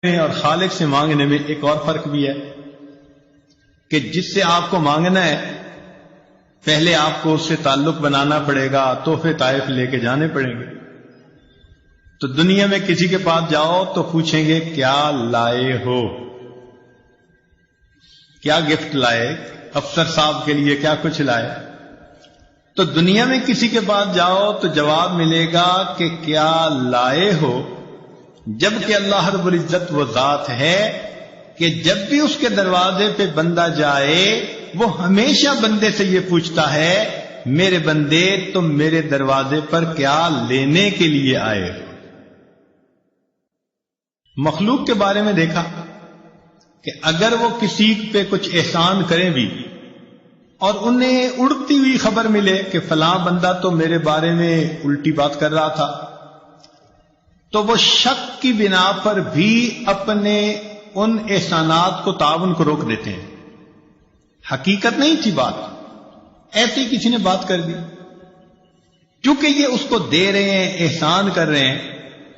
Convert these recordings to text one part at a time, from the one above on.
اور خالق سے مانگنے میں ایک اور فرق بھی ہے کہ جس سے آپ کو مانگنا ہے پہلے آپ کو اس سے تعلق بنانا پڑے گا، تحفے طائف لے کے جانے پڑیں گے۔ تو دنیا میں کسی کے پاس جاؤ تو پوچھیں گے کیا لائے ہو، کیا گفٹ لائے، افسر صاحب کے لیے کیا کچھ لائے۔ تو دنیا میں کسی کے پاس جاؤ تو جواب ملے گا کہ کیا لائے ہو، جبکہ اللہ رب العزت وہ ذات ہے کہ جب بھی اس کے دروازے پہ بندہ جائے وہ ہمیشہ بندے سے یہ پوچھتا ہے میرے بندے تم میرے دروازے پر کیا لینے کے لیے آئے ہو۔ مخلوق کے بارے میں دیکھا کہ اگر وہ کسی پہ کچھ احسان کریں بھی اور انہیں اڑتی ہوئی خبر ملے کہ فلاں بندہ تو میرے بارے میں الٹی بات کر رہا تھا، تو وہ شک کی بنا پر بھی اپنے ان احسانات کو تعاون کو روک دیتے ہیں۔ حقیقت نہیں تھی بات، ایسے ہی کسی نے بات کر دی، کیونکہ یہ اس کو دے رہے ہیں، احسان کر رہے ہیں،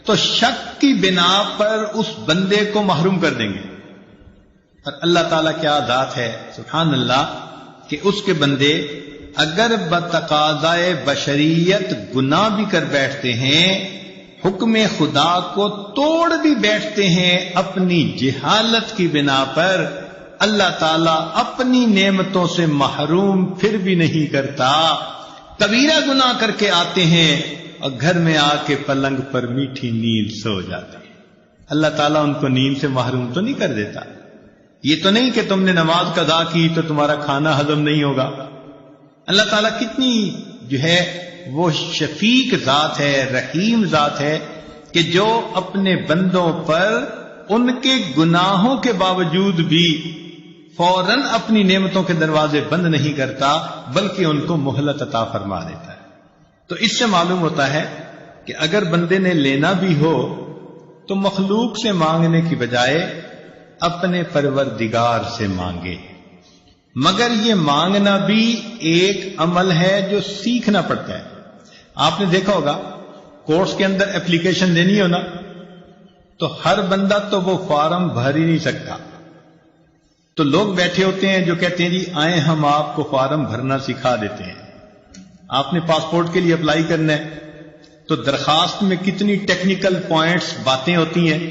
تو شک کی بنا پر اس بندے کو محروم کر دیں گے۔ اور اللہ تعالیٰ کیا ذات ہے، سبحان اللہ، کہ اس کے بندے اگر بتقاضائے بشریت گناہ بھی کر بیٹھتے ہیں، حکم خدا کو توڑ بھی بیٹھتے ہیں اپنی جہالت کی بنا پر، اللہ تعالیٰ اپنی نعمتوں سے محروم پھر بھی نہیں کرتا۔ کبیرہ گناہ کر کے آتے ہیں اور گھر میں آ کے پلنگ پر میٹھی نیند سو جاتے ہیں، اللہ تعالیٰ ان کو نیند سے محروم تو نہیں کر دیتا۔ یہ تو نہیں کہ تم نے نماز قضا کی تو تمہارا کھانا ہضم نہیں ہوگا۔ اللہ تعالیٰ کتنی جو ہے وہ شفیق ذات ہے، رحیم ذات ہے کہ جو اپنے بندوں پر ان کے گناہوں کے باوجود بھی فوراً اپنی نعمتوں کے دروازے بند نہیں کرتا بلکہ ان کو مہلت عطا فرما دیتا ہے۔ تو اس سے معلوم ہوتا ہے کہ اگر بندے نے لینا بھی ہو تو مخلوق سے مانگنے کی بجائے اپنے پروردگار سے مانگے۔ مگر یہ مانگنا بھی ایک عمل ہے جو سیکھنا پڑتا ہے۔ آپ نے دیکھا ہوگا کورس کے اندر اپلیکیشن دینی ہو نا تو ہر بندہ تو وہ فارم بھر ہی نہیں سکتا، تو لوگ بیٹھے ہوتے ہیں جو کہتے ہیں جی آئیں ہم آپ کو فارم بھرنا سکھا دیتے ہیں۔ آپ نے پاسپورٹ کے لیے اپلائی کرنا ہے تو درخواست میں کتنی ٹیکنیکل پوائنٹس باتیں ہوتی ہیں،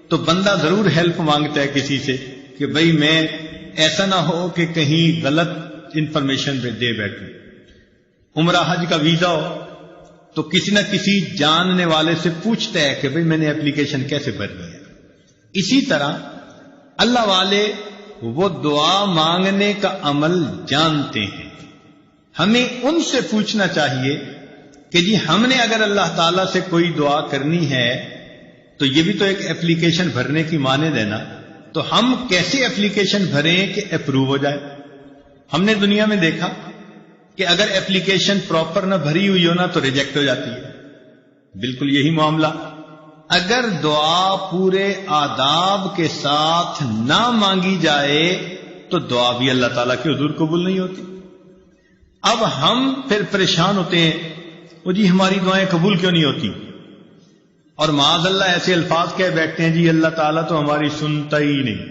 تو بندہ ضرور ہیلپ مانگتا ہے کسی سے کہ بھئی میں ایسا نہ ہو کہ کہیں غلط انفارمیشن پہ دے بیٹھوں۔ عمرہ حج کا ویزا ہو تو کسی نہ کسی جاننے والے سے پوچھتا ہے کہ بھئی میں نے اپلیکیشن کیسے بھرنی ہے۔ اسی طرح اللہ والے وہ دعا مانگنے کا عمل جانتے ہیں، ہمیں ان سے پوچھنا چاہیے کہ جی ہم نے اگر اللہ تعالیٰ سے کوئی دعا کرنی ہے تو یہ بھی تو ایک اپلیکیشن بھرنے کی مانند ہے نا، تو ہم کیسے اپلیکیشن بھریں کہ اپروو ہو جائے۔ ہم نے دنیا میں دیکھا کہ اگر اپلیکیشن پراپر نہ بھری ہوئی ہو نا تو ریجیکٹ ہو جاتی ہے۔ بالکل یہی معاملہ اگر دعا پورے آداب کے ساتھ نہ مانگی جائے تو دعا بھی اللہ تعالیٰ کے حضور قبول نہیں ہوتی۔ اب ہم پھر پریشان ہوتے ہیں وہ جی ہماری دعائیں قبول کیوں نہیں ہوتی، اور معاذ اللہ ایسے الفاظ کہہ بیٹھتے ہیں جی اللہ تعالیٰ تو ہماری سنتا ہی نہیں،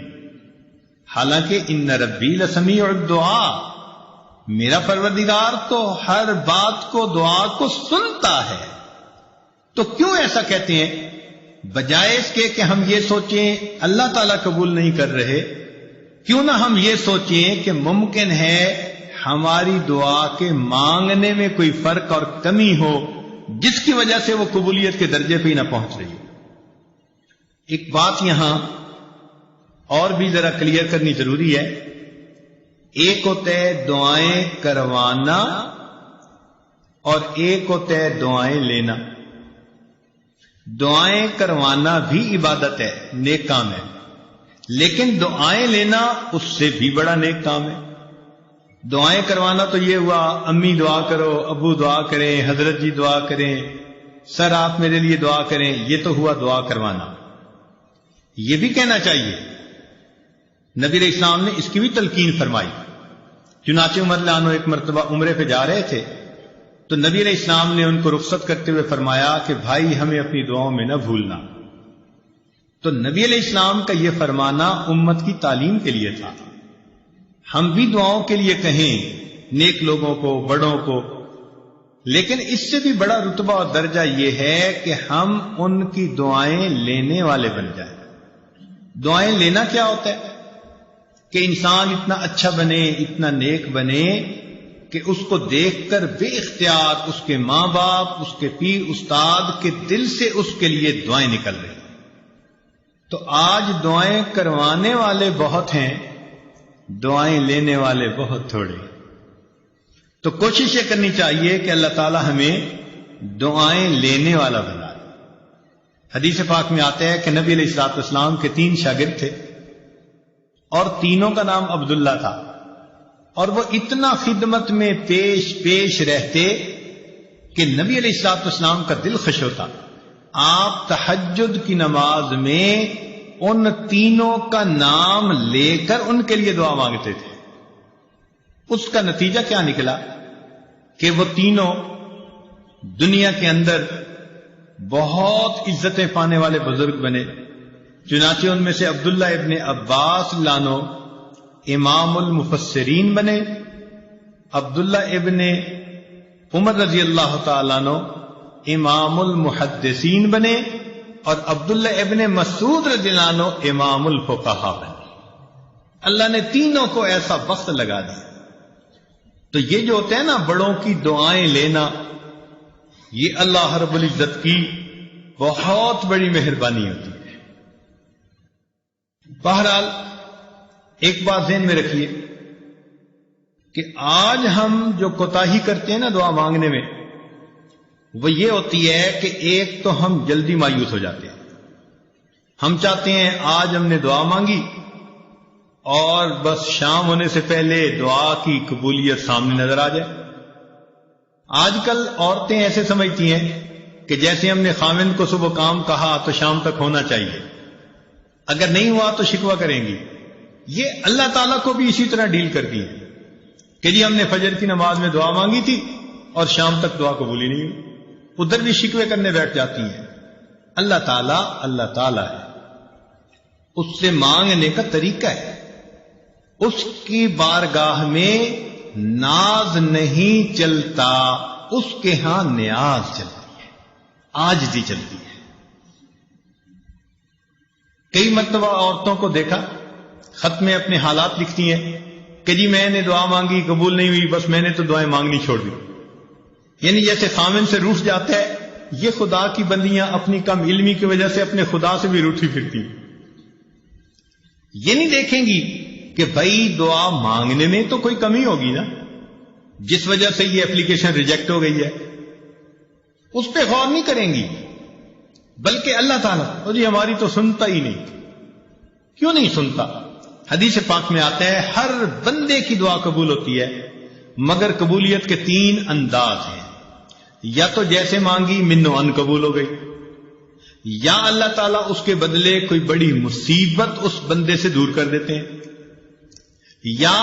حالانکہ ان ربی لسمیع الدعاء، میرا پروردگار تو ہر بات کو دعا کو سنتا ہے۔ تو کیوں ایسا کہتے ہیں؟ بجائے اس کے کہ ہم یہ سوچیں اللہ تعالیٰ قبول نہیں کر رہے، کیوں نہ ہم یہ سوچیں کہ ممکن ہے ہماری دعا کے مانگنے میں کوئی فرق اور کمی ہو جس کی وجہ سے وہ قبولیت کے درجے پہ ہی نہ پہنچ رہی ہو۔ ایک بات یہاں اور بھی ذرا کلیئر کرنی ضروری ہے، ایک ہوتا ہے دعائیں کروانا اور ایک ہوتا ہے دعائیں لینا۔ دعائیں کروانا بھی عبادت ہے، نیک کام ہے، لیکن دعائیں لینا اس سے بھی بڑا نیک کام ہے۔ دعائیں کروانا تو یہ ہوا امی دعا کرو، ابو دعا کریں، حضرت جی دعا کریں، سر آپ میرے لیے دعا کریں، یہ تو ہوا دعا کروانا۔ یہ بھی کہنا چاہیے، نبی علیہ السلام نے اس کی بھی تلقین فرمائی۔ چنانچہ عمر رضی اللہ عنہ ایک مرتبہ عمرے پہ جا رہے تھے تو نبی علیہ السلام نے ان کو رخصت کرتے ہوئے فرمایا کہ بھائی ہمیں اپنی دعاؤں میں نہ بھولنا۔ تو نبی علیہ السلام کا یہ فرمانا امت کی تعلیم کے لیے تھا. ہم بھی دعاؤں کے لیے کہیں نیک لوگوں کو، بڑوں کو، لیکن اس سے بھی بڑا رتبہ اور درجہ یہ ہے کہ ہم ان کی دعائیں لینے والے بن جائیں. دعائیں لینا کیا ہوتا ہے؟ کہ انسان اتنا اچھا بنے، اتنا نیک بنے کہ اس کو دیکھ کر بے اختیار اس کے ماں باپ، اس کے پیر استاد کے دل سے اس کے لیے دعائیں نکل رہی. تو آج دعائیں کروانے والے بہت ہیں، دعائیں لینے والے بہت تھوڑے. تو کوشش یہ کرنی چاہیے کہ اللہ تعالی ہمیں دعائیں لینے والا بنائے. حدیث پاک میں آتا ہے کہ نبی علیہ الصلوۃ والسلام کے 3 شاگرد تھے اور تینوں کا نام عبداللہ تھا، اور وہ اتنا خدمت میں پیش رہتے کہ نبی علیہ الصلوۃ والسلام کا دل خوش ہوتا. آپ تہجد کی نماز میں ان تینوں کا نام لے کر ان کے لیے دعا مانگتے تھے. اس کا نتیجہ کیا نکلا کہ وہ تینوں دنیا کے اندر بہت عزتیں پانے والے بزرگ بنے. چنانچہ ان میں سے عبداللہ ابن عباس لانو امام المفسرین بنے، عبداللہ ابن عمر رضی اللہ تعالیٰ عنہ امام المحدثین بنے، اور عبداللہ ابن مسعود رضی اللہ عنہ امام الفقہاء بنے. اللہ نے تینوں کو ایسا وقت لگا دیا. تو یہ جو ہوتا ہے نا بڑوں کی دعائیں لینا، یہ اللہ رب العزت کی بہت بڑی مہربانی ہوتی ہے. بہرحال ایک بات ذہن میں رکھیے کہ آج ہم جو کوتاہی کرتے ہیں نا دعا مانگنے میں، وہ یہ ہوتی ہے کہ ایک تو ہم جلدی مایوس ہو جاتے ہیں. ہم چاہتے ہیں آج ہم نے دعا مانگی اور بس شام ہونے سے پہلے دعا کی قبولیت سامنے نظر آ جائے. آج کل عورتیں ایسے سمجھتی ہیں کہ جیسے ہم نے خاوند کو صبح کام کہا تو شام تک ہونا چاہیے، اگر نہیں ہوا تو شکوہ کریں گی. یہ اللہ تعالیٰ کو بھی اسی طرح ڈیل کرتی ہے کہ جی ہم نے فجر کی نماز میں دعا مانگی تھی اور شام تک دعا قبول ہی نہیں ہوئی. ادھر بھی شکوے کرنے بیٹھ جاتی ہیں. اللہ تعالیٰ ہے، اس سے مانگنے کا طریقہ ہے. اس کی بارگاہ میں ناز نہیں چلتا، اس کے ہاں نیاز چلتی ہے، عاجزی چلتی ہے. کئی مرتبہ عورتوں کو دیکھا خط میں اپنے حالات لکھتی ہیں کہ جی میں نے دعا مانگی قبول نہیں ہوئی، بس میں نے تو دعائیں مانگنی چھوڑ دی. یعنی جیسے خامن سے روٹھ جاتا ہے، یہ خدا کی بندیاں اپنی کم علمی کی وجہ سے اپنے خدا سے بھی روٹھی پھرتی. یہ نہیں دیکھیں گی کہ بھائی دعا مانگنے میں تو کوئی کمی ہوگی نا جس وجہ سے یہ اپلیکیشن ریجیکٹ ہو گئی ہے، اس پہ غور نہیں کریں گی، بلکہ اللہ تعالیٰ اور جی ہماری تو سنتا ہی نہیں. کیوں نہیں سنتا؟ حدیث پاک میں آتا ہے ہر بندے کی دعا قبول ہوتی ہے، مگر قبولیت کے 3 انداز ہیں. یا تو جیسے مانگی منو ان قبول ہو گئی، یا اللہ تعالیٰ اس کے بدلے کوئی بڑی مصیبت اس بندے سے دور کر دیتے ہیں، یا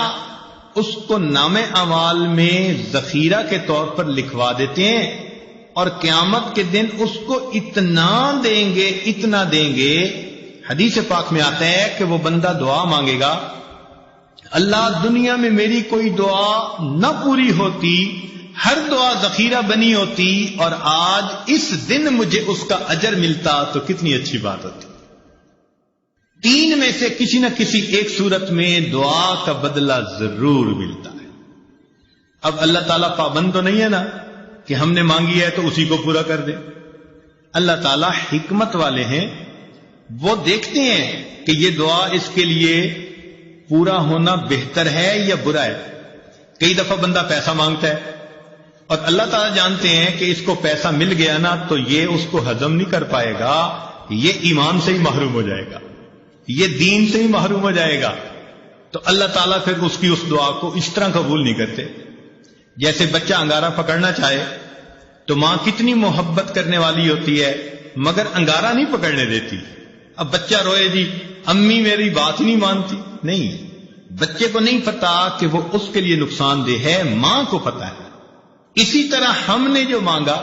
اس کو نام اعمال میں ذخیرہ کے طور پر لکھوا دیتے ہیں، اور قیامت کے دن اس کو اتنا دیں گے. حدیث پاک میں آتا ہے کہ وہ بندہ دعا مانگے گا، اللہ دنیا میں میری کوئی دعا نہ پوری ہوتی، ہر دعا ذخیرہ بنی ہوتی، اور آج اس دن مجھے اس کا اجر ملتا تو کتنی اچھی بات ہوتی. 3 میں سے کسی نہ کسی ایک صورت میں دعا کا بدلہ ضرور ملتا ہے. اب اللہ تعالیٰ پابند تو نہیں ہے نا کہ ہم نے مانگی ہے تو اسی کو پورا کر دے. اللہ تعالیٰ حکمت والے ہیں، وہ دیکھتے ہیں کہ یہ دعا اس کے لیے پورا ہونا بہتر ہے یا برا ہے. کئی دفعہ بندہ پیسہ مانگتا ہے اور اللہ تعالیٰ جانتے ہیں کہ اس کو پیسہ مل گیا نا تو یہ اس کو ہضم نہیں کر پائے گا، یہ ایمان سے ہی محروم ہو جائے گا، یہ دین سے ہی محروم ہو جائے گا. تو اللہ تعالیٰ پھر اس کی اس دعا کو اس طرح قبول نہیں کرتے. جیسے بچہ انگارہ پکڑنا چاہے تو ماں کتنی محبت کرنے والی ہوتی ہے مگر انگارہ نہیں پکڑنے دیتی. اب بچہ روئے جی امی میری بات ہی نہیں مانتی، نہیں، بچے کو نہیں پتا کہ وہ اس کے لیے نقصان دہ ہے، ماں کو پتا ہے. اسی طرح ہم نے جو مانگا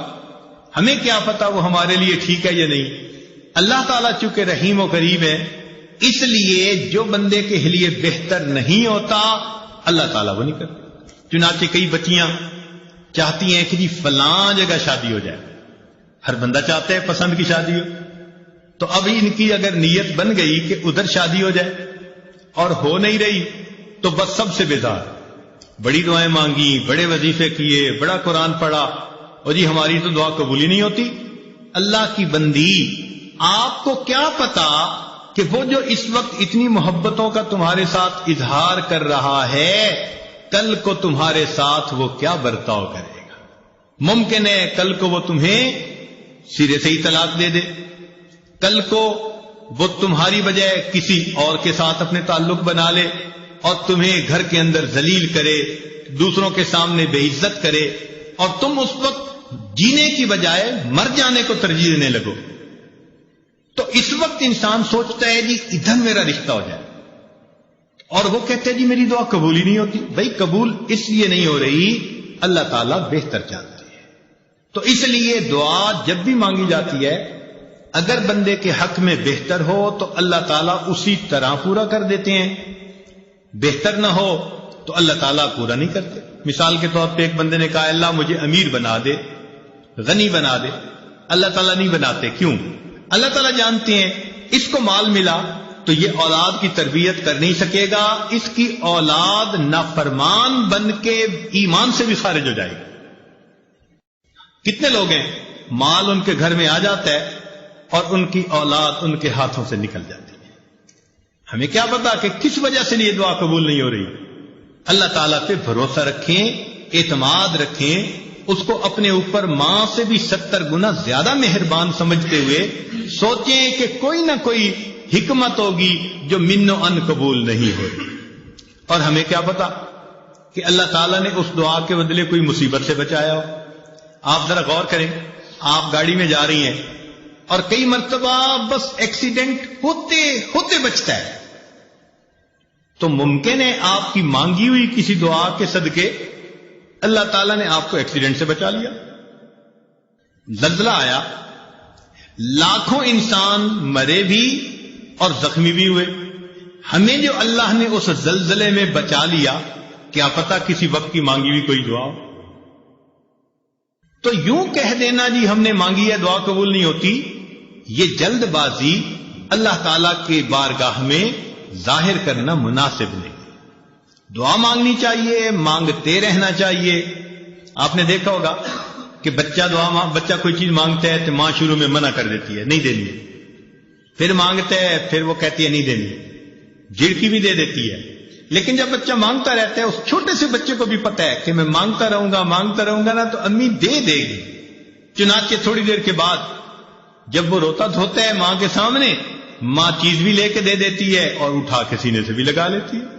ہمیں کیا پتا وہ ہمارے لیے ٹھیک ہے یا نہیں. اللہ تعالیٰ چونکہ رحیم و کریم ہے، اس لیے جو بندے کے لیے بہتر نہیں ہوتا اللہ تعالیٰ وہ نہیں کرتا۔ چنانچہ کئی بچیاں چاہتی ہیں کہ جی فلاں جگہ شادی ہو جائے، ہر بندہ چاہتا ہے پسند کی شادی ہو، تو اب ان کی اگر نیت بن گئی کہ ادھر شادی ہو جائے اور ہو نہیں رہی تو بس سب سے بیزار، بڑی دعائیں مانگی، بڑے وظیفے کیے، بڑا قرآن پڑھا، اور جی ہماری تو دعا قبول ہی نہیں ہوتی۔ اللہ کی بندی، آپ کو کیا پتا کہ وہ جو اس وقت اتنی محبتوں کا تمہارے ساتھ اظہار کر رہا ہے کل کو تمہارے ساتھ وہ کیا برتاؤ کرے گا؟ ممکن ہے کل کو وہ تمہیں سرے سے ہی طلاق دے دے، کل کو وہ تمہاری بجائے کسی اور کے ساتھ اپنے تعلق بنا لے اور تمہیں گھر کے اندر ذلیل کرے، دوسروں کے سامنے بے عزت کرے، اور تم اس وقت جینے کی بجائے مر جانے کو ترجیح دینے لگو۔ تو اس وقت انسان سوچتا ہے جی ادھر میرا رشتہ ہو جائے، اور وہ کہتے ہیں جی میری دعا قبول ہی نہیں ہوتی۔ بھائی قبول اس لیے نہیں ہو رہی، اللہ تعالیٰ بہتر جانتے ہیں۔ تو اس لیے دعا جب بھی مانگی جاتی ہے، اگر بندے کے حق میں بہتر ہو تو اللہ تعالیٰ اسی طرح پورا کر دیتے ہیں، بہتر نہ ہو تو اللہ تعالیٰ پورا نہیں کرتے۔ مثال کے طور پہ ایک بندے نے کہا اللہ مجھے امیر بنا دے، غنی بنا دے، اللہ تعالیٰ نہیں بناتے۔ کیوں؟ اللہ تعالیٰ جانتے ہیں اس کو مال ملا تو یہ اولاد کی تربیت کر نہیں سکے گا، اس کی اولاد نافرمان بن کے ایمان سے بھی خارج ہو جائے گی۔ کتنے لوگ ہیں مال ان کے گھر میں آ جاتا ہے اور ان کی اولاد ان کے ہاتھوں سے نکل جاتی ہے، ہمیں کیا پتا کہ کس وجہ سے یہ دعا قبول نہیں ہو رہی۔ اللہ تعالیٰ پہ بھروسہ رکھیں، اعتماد رکھیں، اس کو اپنے اوپر ماں سے بھی 70 گنا زیادہ مہربان سمجھتے ہوئے سوچیں کہ کوئی نہ کوئی حکمت ہوگی جو من و ان قبول نہیں ہو رہی۔ اور ہمیں کیا پتا کہ اللہ تعالیٰ نے اس دعا کے بدلے کوئی مصیبت سے بچایا ہو۔ آپ ذرا غور کریں، آپ گاڑی میں جا رہی ہیں اور کئی مرتبہ بس ایکسیڈنٹ ہوتے ہوتے بچتا ہے، تو ممکن ہے آپ کی مانگی ہوئی کسی دعا کے صدقے اللہ تعالیٰ نے آپ کو ایکسیڈنٹ سے بچا لیا۔ زلزلہ آیا، لاکھوں انسان مرے بھی اور زخمی بھی ہوئے، ہمیں جو اللہ نے اس زلزلے میں بچا لیا، کیا پتا کسی وقت کی مانگی ہوئی کوئی دعا ہو۔ تو یوں کہہ دینا جی ہم نے مانگی ہے دعا قبول نہیں ہوتی، یہ جلد بازی اللہ تعالیٰ کے بارگاہ میں ظاہر کرنا مناسب نہیں۔ دعا مانگنی چاہیے، مانگتے رہنا چاہیے۔ آپ نے دیکھا ہوگا کہ بچہ کوئی چیز مانگتا ہے تو ماں شروع میں منع کر دیتی ہے، نہیں دینی ہے، پھر مانگتا ہے، پھر وہ کہتی ہے نہیں دینی ہے، جھڑکی بھی دے دیتی ہے۔ لیکن جب بچہ مانگتا رہتا ہے، اس چھوٹے سے بچے کو بھی پتا ہے کہ میں مانگتا رہوں گا نا تو امی دے دے گی۔ چنانچہ تھوڑی دیر کے بعد جب وہ روتا دھوتا ہے ماں کے سامنے، ماں چیز بھی لے کے دے دیتی ہے اور اٹھا کے سینے سے بھی لگا لیتی ہے۔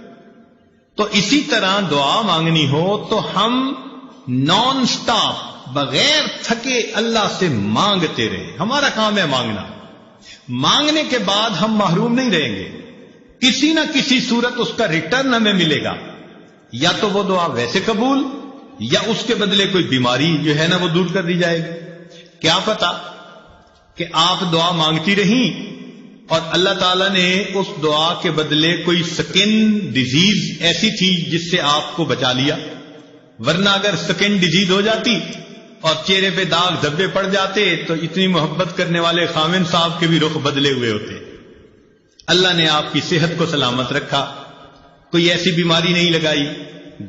تو اسی طرح دعا مانگنی ہو تو ہم نان سٹاپ بغیر تھکے اللہ سے مانگتے رہیں۔ ہمارا کام ہے مانگنا، مانگنے کے بعد ہم محروم نہیں رہیں گے، کسی نہ کسی صورت اس کا ریٹرن ہمیں ملے گا، یا تو وہ دعا ویسے قبول یا اس کے بدلے کوئی بیماری جو ہے نا وہ دور کر دی جائے گی۔ کیا پتا کہ آپ دعا مانگتی رہیں اور اللہ تعالیٰ نے اس دعا کے بدلے کوئی سکن ڈیزیز ایسی تھی جس سے آپ کو بچا لیا، ورنہ اگر سکن ڈیزیز ہو جاتی اور چہرے پہ داغ دھبے پڑ جاتے تو اتنی محبت کرنے والے خامن صاحب کے بھی رخ بدلے ہوئے ہوتے۔ اللہ نے آپ کی صحت کو سلامت رکھا، کوئی ایسی بیماری نہیں لگائی،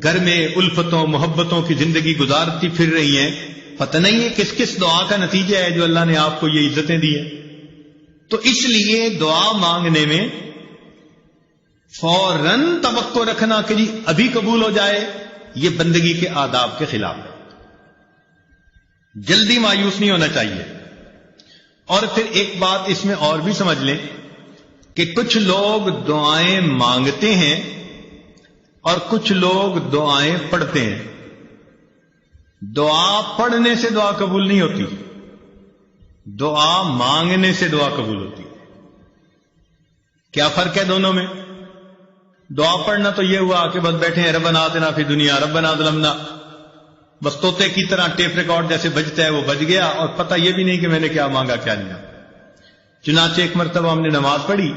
گھر میں الفتوں محبتوں کی زندگی گزارتی پھر رہی ہیں، پتہ نہیں ہے کس کس دعا کا نتیجہ ہے جو اللہ نے آپ کو یہ عزتیں دی ہیں۔ تو اس لیے دعا مانگنے میں فوراً توقع رکھنا کہ جی ابھی قبول ہو جائے، یہ بندگی کے آداب کے خلاف ہے۔ جلدی مایوس نہیں ہونا چاہیے۔ اور پھر ایک بات اس میں اور بھی سمجھ لیں کہ کچھ لوگ دعائیں مانگتے ہیں اور کچھ لوگ دعائیں پڑھتے ہیں۔ دعا پڑھنے سے دعا قبول نہیں ہوتی، دعا مانگنے سے دعا قبول ہوتی ہے۔ کیا فرق ہے دونوں میں؟ دعا پڑھنا تو یہ ہوا کہ بس بیٹھے ہیں ربنا آتنا فی دنیا ربنا ظلمنا، بس طوطے کی طرح ٹیپ ریکارڈ جیسے بجتا ہے وہ بج گیا اور پتہ یہ بھی نہیں کہ میں نے کیا مانگا کیا نہیں۔ چنانچہ ایک مرتبہ ہم نے نماز پڑھی